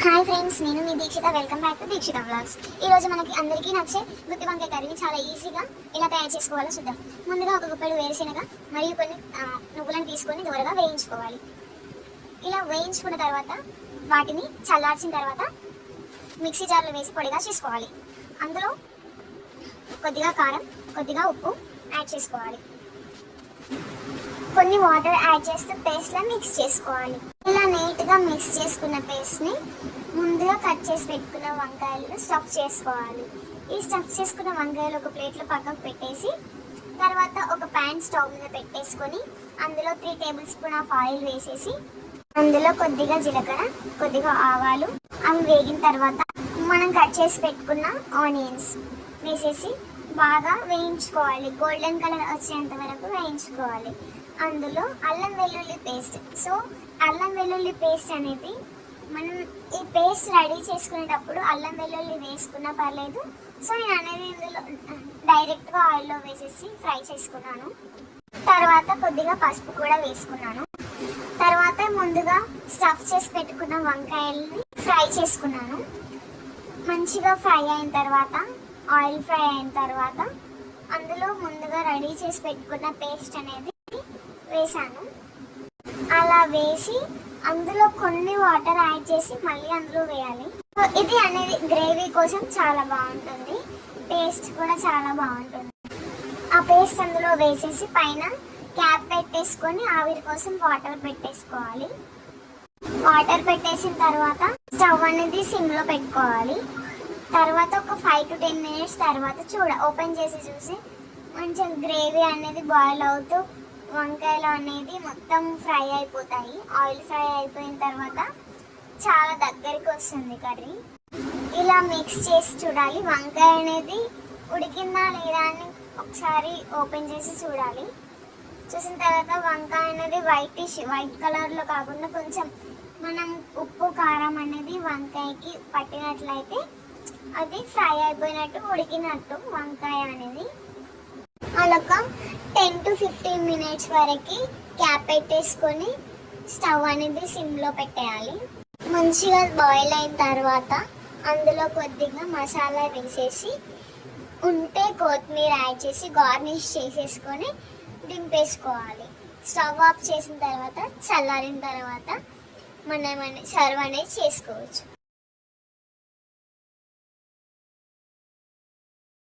Hi friends, నేను మీ Deekshitha. Welcome back to Deekshitha vlogs. ఈరోజు మనకి అందరికీ నచ్చే గుత్తి వంకాయ కర్రీని చాలా ఈజీగా ఎలా తయారు చేసుకోవాలో చూద్దాం. ముందుగా ఒక గుప్పెడు వేరుశెనగ మరియు కొన్ని నువ్వులను తీసుకొని దూరగా వేయించుకోవాలి. ఇలా వేయించుకున్న తర్వాత వాటిని చల్లార్చిన తర్వాత మిక్సీ జార్లో వేసి పొడిగా చేసుకోవాలి. అందులో కొద్దిగా కారం, కొద్దిగా ఉప్పు యాడ్ చేసుకోవాలి. కొన్ని వాటర్ యాడ్ చేస్తూ పేస్ట్లా మిక్స్ చేసుకోవాలి. ఇలా నీట్గా మిక్స్ చేసుకున్న పేస్ట్ని ముందుగా కట్ చేసి పెట్టుకున్న వంకాయలను స్టఫ్ చేసుకోవాలి. ఈ స్టఫ్ చేసుకున్న వంకాయలు ఒక ప్లేట్లో పక్కకు పెట్టేసి తర్వాత ఒక ప్యాన్ స్టవ్ మీద పెట్టేసుకొని అందులో 3 టేబుల్ స్పూన్ ఆఫ్ ఆయిల్ వేసేసి అందులో కొద్దిగా జీలకర్ర, కొద్దిగా ఆవాలు అవి వేగిన తర్వాత మనం కట్ చేసి పెట్టుకున్న ఆనియన్స్ వేసేసి బాగా వేయించుకోవాలి. గోల్డెన్ కలర్ వచ్చేంత వరకు వేయించుకోవాలి. అందులో అల్లం వెల్లుల్లి పేస్ట్. సో అల్లం వెల్లుల్లి పేస్ట్ అనేది మనం ఈ పేస్ట్ రెడీ చేసుకునేటప్పుడు అల్లం వెల్లుల్లి వేసుకున్నా పర్లేదు. సో నేను అనేది ఇందులో డైరెక్ట్గా ఆయిల్లో వేసేసి ఫ్రై చేసుకున్నాను. తర్వాత కొద్దిగా పసుపు కూడా వేసుకున్నాను. తర్వాత ముందుగా స్టఫ్ చేసి పెట్టుకున్న వంకాయల్ని ఫ్రై చేసుకున్నాను. మంచిగా ఫ్రై అయిన తర్వాత ఆయిల్ ఫ్రై అయిన తర్వాత అందులో ముందుగా రెడీ చేసి పెట్టుకున్న పేస్ట్ అనేది వేసాను. అలా వేసి అందులో కొన్ని వాటర్ యాడ్ చేసి మళ్ళీ అందులో వేయాలి. ఇది అనేది గ్రేవీ కోసం చాలా బాగుంటుంది, టేస్ట్ కూడా చాలా బాగుంటుంది. ఆ పేస్ట్ అందులో వేసేసి పైన క్యాప్ పెట్టేసుకొని ఆవిరి కోసం వాటర్ పెట్టేసుకోవాలి. వాటర్ పెట్టేసిన తర్వాత స్టవ్ అనేది సిమ్లో పెట్టుకోవాలి. తర్వాత ఒక 5 to 10 minutes తర్వాత ఓపెన్ చేసి చూసి మంచిగా గ్రేవీ అనేది బాయిల్ అవుతూ వంకాయలు అనేది మొత్తం ఫ్రై అయిపోతాయి. ఆయిల్ ఫ్రై అయిపోయిన తర్వాత చాలా దగ్గరికి వస్తుంది కర్రీ. ఇలా మిక్స్ చేసి చూడాలి. వంకాయ అనేది ఉడికిందా లేదా అని ఒకసారి ఓపెన్ చేసి చూడాలి. చూసిన తర్వాత వంకాయ అనేది వైట్ కలర్లో కాకుండా కొంచెం మనం ఉప్పు కారం అనేది వంకాయకి పట్టినట్లయితే అది ఫ్రై అయిపోయినట్టు, ఉడికినట్టు వంకాయ అనేది. అలా 10 to 15 minutes వరకు క్యాప్ పెట్టేసుకొని స్టవ్ అనేది సిమ్లో పెట్టేయాలి. మంచిగా బాయిల్ అయిన తర్వాత అందులో కొద్దిగా మసాలా వేసేసి ఉంటే కొత్తిమీర యాడ్ చేసి గార్నిష్ చేసేసుకొని దింపేసుకోవాలి. స్టవ్ ఆఫ్ చేసిన తర్వాత చల్లారిన తర్వాత మనం సర్వ్ అనేది చేసుకోవచ్చు.